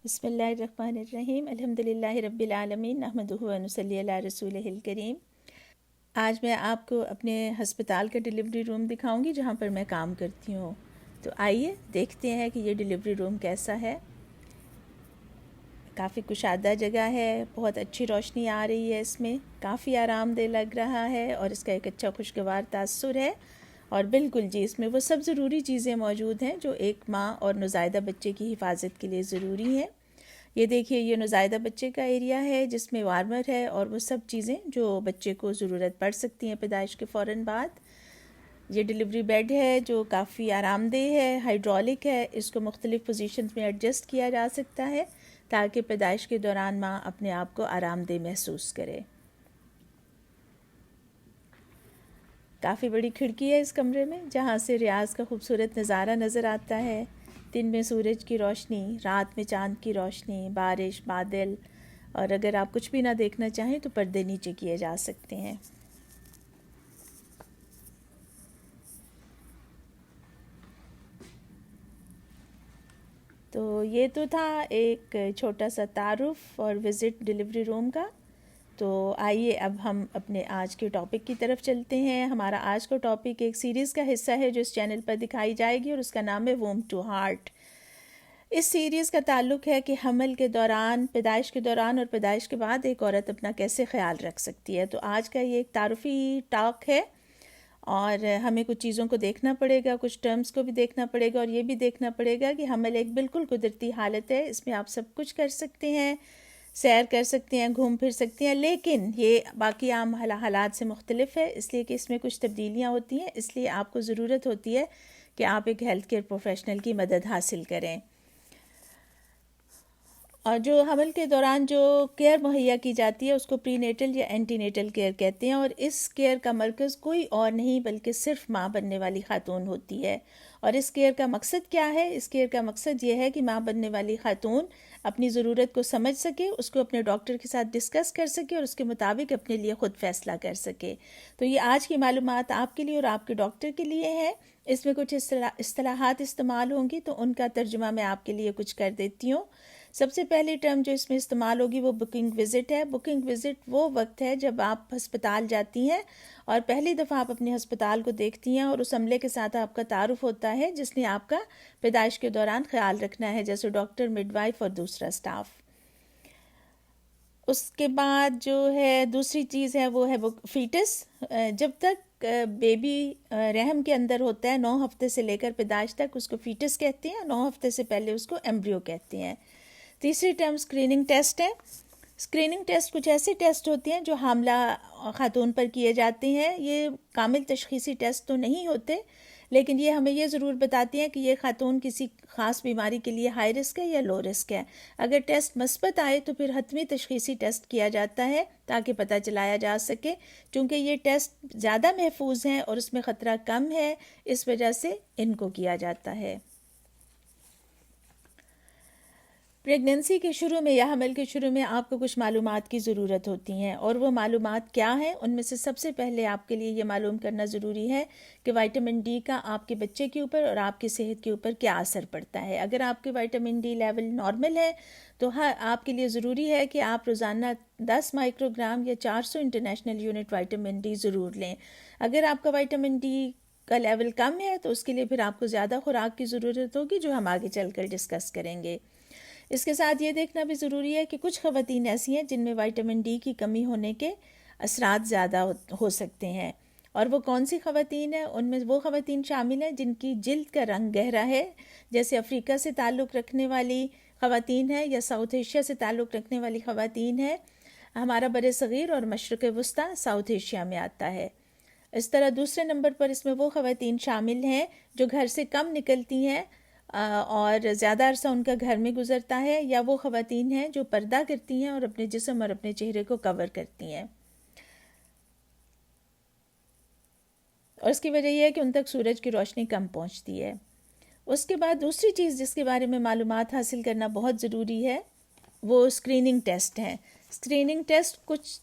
بسم اللہ الرحمن الرحیم الحمدللہ رب العالمین نحمدہ و نصلی علی رسولہ الکریم۔ آج میں آپ کو اپنے ہسپتال کا ڈیلیوری روم دکھاؤں گی جہاں پر میں کام کرتی ہوں۔ تو آئیے دیکھتے ہیں کہ یہ ڈیلیوری روم کیسا ہے۔ کافی کشادہ جگہ ہے، بہت اچھی روشنی آ رہی ہے، اس میں کافی آرام دہ لگ رہا ہے اور اس کا ایک اچھا خوشگوار تاثر ہے۔ اور بالکل جی اس میں وہ سب ضروری چیزیں موجود ہیں جو ایک ماں اور نوزائیدہ بچے کی حفاظت کے لیے ضروری ہیں۔ یہ دیکھیے یہ نوزائیدہ بچے کا ایریا ہے جس میں وارمر ہے اور وہ سب چیزیں جو بچے کو ضرورت پڑ سکتی ہیں پیدائش کے فوراً بعد۔ یہ ڈیلیوری بیڈ ہے جو کافی آرام دہ ہے، ہائیڈرولک ہے، اس کو مختلف پوزیشنز میں ایڈجسٹ کیا جا سکتا ہے تاکہ پیدائش کے دوران ماں اپنے آپ کو آرام دہ محسوس کرے۔ کافی بڑی کھڑکی ہے اس کمرے میں جہاں سے ریاض کا خوبصورت نظارہ نظر آتا ہے۔ دن میں سورج کی روشنی، رات میں چاند کی روشنی، بارش، بادل، اور اگر آپ کچھ بھی نہ دیکھنا چاہیں تو پردے نیچے کیے جا سکتے ہیں۔ تو یہ تو تھا ایک چھوٹا سا تعارف اور وزٹ ڈیلیوری روم کا۔ تو آئیے اب ہم اپنے آج کے ٹاپک کی طرف چلتے ہیں۔ ہمارا آج کا ٹاپک ایک سیریز کا حصہ ہے جو اس چینل پر دکھائی جائے گی اور اس کا نام ہے ووم ٹو ہارٹ۔ اس سیریز کا تعلق ہے کہ حمل کے دوران، پیدائش کے دوران اور پیدائش کے بعد ایک عورت اپنا کیسے خیال رکھ سکتی ہے۔ تو آج کا یہ ایک تعارفی ٹاک ہے اور ہمیں کچھ چیزوں کو دیکھنا پڑے گا، کچھ ٹرمز کو بھی دیکھنا پڑے گا اور یہ بھی دیکھنا پڑے گا کہ حمل ایک بالکل قدرتی حالت ہے، اس میں آپ سب کچھ کر سکتے ہیں، سیر کر سکتے ہیں، گھوم پھر سکتے ہیں، لیکن یہ باقی عام حالات سے مختلف ہے اس لیے کہ اس میں کچھ تبدیلیاں ہوتی ہیں، اس لیے آپ کو ضرورت ہوتی ہے کہ آپ ایک ہیلتھ کیئر پروفیشنل کی مدد حاصل کریں۔ اور جو حمل کے دوران جو کیئر مہیا کی جاتی ہے اس کو پری نیٹل یا اینٹی نیٹل کیئر کہتے ہیں، اور اس کیئر کا مرکز کوئی اور نہیں بلکہ صرف ماں بننے والی خاتون ہوتی ہے۔ اور اس کیئر کا مقصد کیا ہے؟ اس کیئر کا مقصد یہ ہے کہ ماں بننے والی خاتون اپنی ضرورت کو سمجھ سکے، اس کو اپنے ڈاکٹر کے ساتھ ڈسکس کر سکے اور اس کے مطابق اپنے لیے خود فیصلہ کر سکے۔ تو یہ آج کی معلومات آپ کے لیے اور آپ کے ڈاکٹر کے لیے ہے۔ اس میں کچھ اصطلاحات استعمال ہوں گی تو ان کا ترجمہ میں آپ کے لیے کچھ کر دیتی ہوں۔ سب سے پہلی ٹرم جو اس میں استعمال ہوگی وہ بکنگ وزٹ ہے۔ بکنگ وزٹ وہ وقت ہے جب آپ ہسپتال جاتی ہیں اور پہلی دفعہ آپ اپنے ہسپتال کو دیکھتی ہیں اور اس عملے کے ساتھ آپ کا تعارف ہوتا ہے جس نے آپ کا پیدائش کے دوران خیال رکھنا ہے، جیسے ڈاکٹر، مڈ وائف اور دوسرا سٹاف۔ اس کے بعد جو ہے دوسری چیز ہے وہ ہے فیٹس۔ جب تک بیبی رحم کے اندر ہوتا ہے 9 ہفتے سے لے کر پیدائش تک اس کو فیٹس کہتے ہیں، 9 ہفتے سے پہلے اس کو ایمبریو کہتے ہیں۔ تیسری ٹرم اسکریننگ ٹیسٹ ہے۔ اسکریننگ ٹیسٹ کچھ ایسے ٹیسٹ ہوتے ہیں جو حاملہ خاتون پر کیے جاتے ہیں۔ یہ کامل تشخیصی ٹیسٹ تو نہیں ہوتے لیکن یہ ہمیں یہ ضرور بتاتی ہیں کہ یہ خاتون کسی خاص بیماری کے لیے ہائی رسک ہے یا لو رسک ہے۔ اگر ٹیسٹ مثبت آئے تو پھر حتمی تشخیصی ٹیسٹ کیا جاتا ہے تاکہ پتہ چلایا جا سکے، چونکہ یہ ٹیسٹ زیادہ محفوظ ہیں اور اس میں خطرہ کم ہے، اس وجہ سے ان کو کیا جاتا ہے۔ پریگننسی کے شروع میں یا حمل کے شروع میں آپ کو کچھ معلومات کی ضرورت ہوتی ہیں، اور وہ معلومات کیا ہیں؟ ان میں سے سب سے پہلے آپ کے لیے یہ معلوم کرنا ضروری ہے کہ وائٹامن ڈی کا آپ کے بچے کے اوپر اور آپ کی صحت کے اوپر کیا اثر پڑتا ہے۔ اگر آپ کے وائٹامن ڈی لیول نارمل ہے تو آپ کے لیے ضروری ہے کہ آپ روزانہ 10 مائکرو گرام یا 400 انٹرنیشنل یونٹ وائٹامن ڈی ضرور لیں۔ اگر آپ کا وائٹامن ڈی کا لیول کم ہے تو اس کے لیے پھر آپ کو زیادہ خوراک کی ضرورت ہوگی جو ہم آگے چل کر ڈسکس کریں گے۔ اس کے ساتھ یہ دیکھنا بھی ضروری ہے کہ کچھ خواتین ایسی ہیں جن میں وائٹامن ڈی کی کمی ہونے کے اثرات زیادہ ہو سکتے ہیں، اور وہ کون سی خواتین ہیں؟ ان میں وہ خواتین شامل ہیں جن کی جلد کا رنگ گہرا ہے، جیسے افریقہ سے تعلق رکھنے والی خواتین ہیں یا ساؤتھ ایشیا سے تعلق رکھنے والی خواتین ہیں۔ ہمارا بر صغیر اور مشرق وسطیٰ ساؤتھ ایشیا میں آتا ہے۔ اس طرح دوسرے نمبر پر اس میں وہ خواتین شامل ہیں جو گھر سے کم نکلتی ہیں اور زیادہ عرصہ ان کا گھر میں گزرتا ہے، یا وہ خواتین ہیں جو پردہ کرتی ہیں اور اپنے جسم اور اپنے چہرے کو کور کرتی ہیں، اور اس کی وجہ یہ ہے کہ ان تک سورج کی روشنی کم پہنچتی ہے۔ اس کے بعد دوسری چیز جس کے بارے میں معلومات حاصل کرنا بہت ضروری ہے وہ اسکریننگ ٹیسٹ ہیں۔ اسکریننگ ٹیسٹ کچھ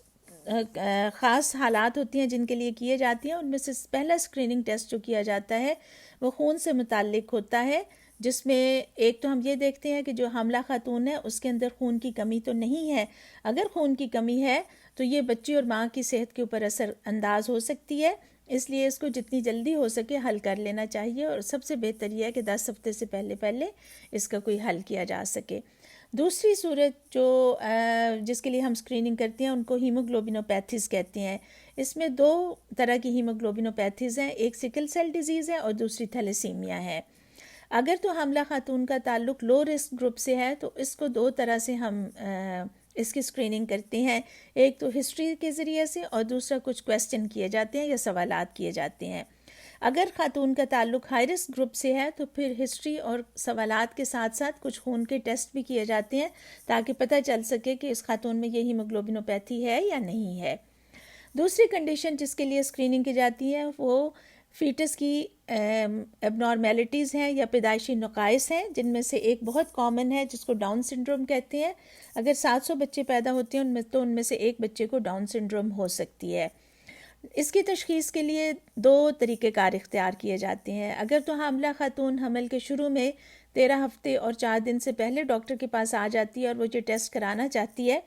خاص حالات ہوتی ہیں جن کے لیے کیے جاتی ہیں۔ ان میں سے پہلا اسکریننگ ٹیسٹ جو کیا جاتا ہے وہ خون سے متعلق ہوتا ہے۔ جس میں ایک تو ہم یہ دیکھتے ہیں کہ جو حاملہ خاتون ہے اس کے اندر خون کی کمی تو نہیں ہے. اگر خون کی کمی ہے تو یہ بچی اور ماں کی صحت کے اوپر اثر انداز ہو سکتی ہے، اس لیے اس کو جتنی جلدی ہو سکے حل کر لینا چاہیے، اور سب سے بہتر یہ ہے کہ 10 ہفتے سے پہلے اس کا کوئی حل کیا جا سکے. دوسری صورت جس کے لیے ہم اسکریننگ کرتے ہیں ان کو ہیموگلوبینوپیتھیز کہتے ہیں. اس میں 2 طرح کی ہیموگلوبینوپیتھیز ہیں، ایک سکل سیل ڈیزیز ہے اور دوسری تھیلیسیمیا ہے. اگر تو حاملہ خاتون کا تعلق لو رسک گروپ سے ہے تو اس کو 2 طرح سے ہم اس کی اسکریننگ کرتے ہیں. ایک تو ہسٹری کے ذریعے سے اور دوسرا کچھ کویسچن کیے جاتے ہیں یا سوالات کیے جاتے ہیں. اگر خاتون کا تعلق ہائی رسک گروپ سے ہے تو پھر ہسٹری اور سوالات کے ساتھ ساتھ کچھ خون کے ٹیسٹ بھی کیے جاتے ہیں تاکہ پتہ چل سکے کہ اس خاتون میں یہ ہیموگلوبینوپیتھی ہے یا نہیں ہے. دوسری کنڈیشن جس کے لیے اسکریننگ کی جاتی ہے وہ فیٹس کی ایب نارمیلٹیز ہیں یا پیدائشی نقائص ہیں، جن میں سے ایک بہت کامن ہے جس کو ڈاؤن سنڈروم کہتے ہیں. اگر 700 بچے پیدا ہوتے ہیں ان میں سے ایک بچے کو ڈاؤن سنڈروم ہو سکتی ہے. اس کی تشخیص کے لیے 2 طریقہ کار اختیار کیے جاتے ہیں. اگر تو حاملہ خاتون حمل کے شروع میں 13 ہفتے اور 4 دن سے پہلے ڈاکٹر کے پاس آ جاتی ہے اور وہ جو ٹیسٹ کرانا چاہتی ہے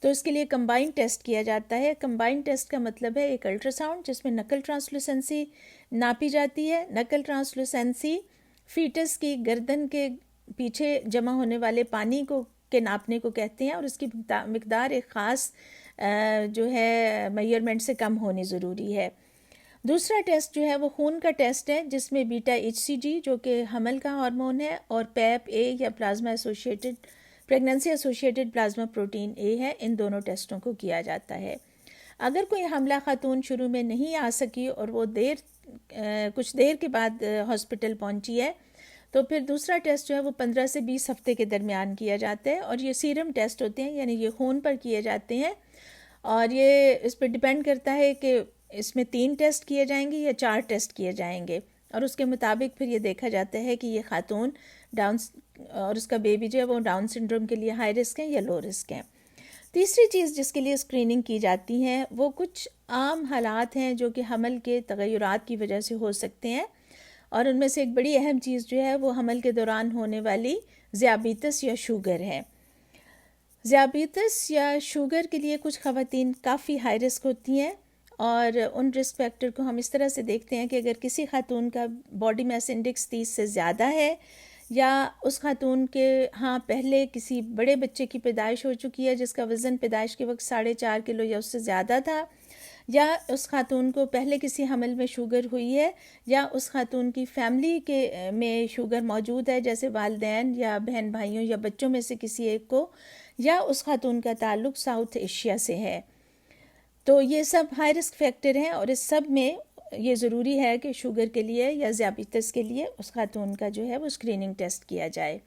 تو اس کے لیے کمبائنڈ ٹیسٹ کیا جاتا ہے. کمبائنڈ ٹیسٹ کا مطلب ہے ایک الٹرا ساؤنڈ جس میں نکل ٹرانسلوسنسی ناپی جاتی ہے. نکل ٹرانسلوسنسی فیٹس کی گردن کے پیچھے جمع ہونے والے پانی کے ناپنے کو کہتے ہیں، اور اس کی مقدار ایک خاص جو ہے میئرمنٹ سے کم ہونی ضروری ہے. دوسرا ٹیسٹ جو ہے وہ خون کا ٹیسٹ ہے جس میں بیٹا ایچ سی جی جو کہ حمل کا ہارمون ہے اور پیپ اے یا پریگننسی ایسوسیٹڈ پلازما پروٹین اے ہے، ان دونوں ٹیسٹوں کو کیا جاتا ہے. اگر کوئی حاملہ خاتون شروع میں نہیں آ سکی اور وہ کچھ دیر کے بعد ہاسپٹل پہنچی ہے تو پھر دوسرا ٹیسٹ جو ہے وہ 15 سے 20 ہفتے کے درمیان کیا جاتا ہے، اور یہ سیرم ٹیسٹ ہوتے ہیں، یعنی یہ خون پر کیے جاتے ہیں، اور یہ اس پہ ڈیپینڈ کرتا ہے کہ اس میں 3 ٹیسٹ کیے جائیں گے یا 4 ٹیسٹ کیے جائیں گے، اور اس کے مطابق پھر یہ دیکھا جاتا ہے کہ یہ خاتون اور اس کا بیبی جو ہے وہ ڈاؤن سنڈروم کے لیے ہائی رسک ہیں یا لو رسک ہیں. تیسری چیز جس کے لیے اسکریننگ کی جاتی ہے وہ کچھ عام حالات ہیں جو کہ حمل کے تغیرات کی وجہ سے ہو سکتے ہیں، اور ان میں سے ایک بڑی اہم چیز جو ہے وہ حمل کے دوران ہونے والی ذیابیطس یا شوگر ہے. ذیابیطس یا شوگر کے لیے کچھ خواتین کافی ہائی رسک ہوتی ہیں، اور ان رسک فیکٹر کو ہم اس طرح سے دیکھتے ہیں کہ اگر کسی خاتون کا باڈی میس انڈیکس 30 سے زیادہ ہے، یا اس خاتون کے پہلے کسی بڑے بچے کی پیدائش ہو چکی ہے جس کا وزن پیدائش کے وقت 4.5 کلو یا اس سے زیادہ تھا، یا اس خاتون کو پہلے کسی حمل میں شوگر ہوئی ہے، یا اس خاتون کی فیملی میں شوگر موجود ہے جیسے والدین یا بہن بھائیوں یا بچوں میں سے کسی ایک کو، یا اس خاتون کا تعلق ساؤتھ ایشیا سے ہے. تو یہ سب ہائی رسک فیکٹر ہیں، اور اس سب میں یہ ضروری ہے کہ شوگر کے لیے یا ذیابیطس کے لیے اس خاتون کا جو ہے وہ اسکریننگ ٹیسٹ کیا جائے.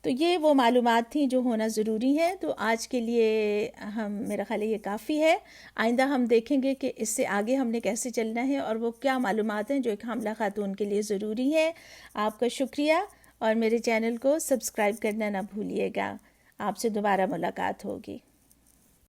تو یہ وہ معلومات تھیں جو ہونا ضروری ہے. تو آج کے لیے میرا خیال ہے یہ کافی ہے. آئندہ ہم دیکھیں گے کہ اس سے آگے ہم نے کیسے چلنا ہے اور وہ کیا معلومات ہیں جو ایک حاملہ خاتون کے لیے ضروری ہے. آپ کا شکریہ، اور میرے چینل کو سبسکرائب کرنا نہ بھولیے گا. آپ سے دوبارہ ملاقات ہوگی.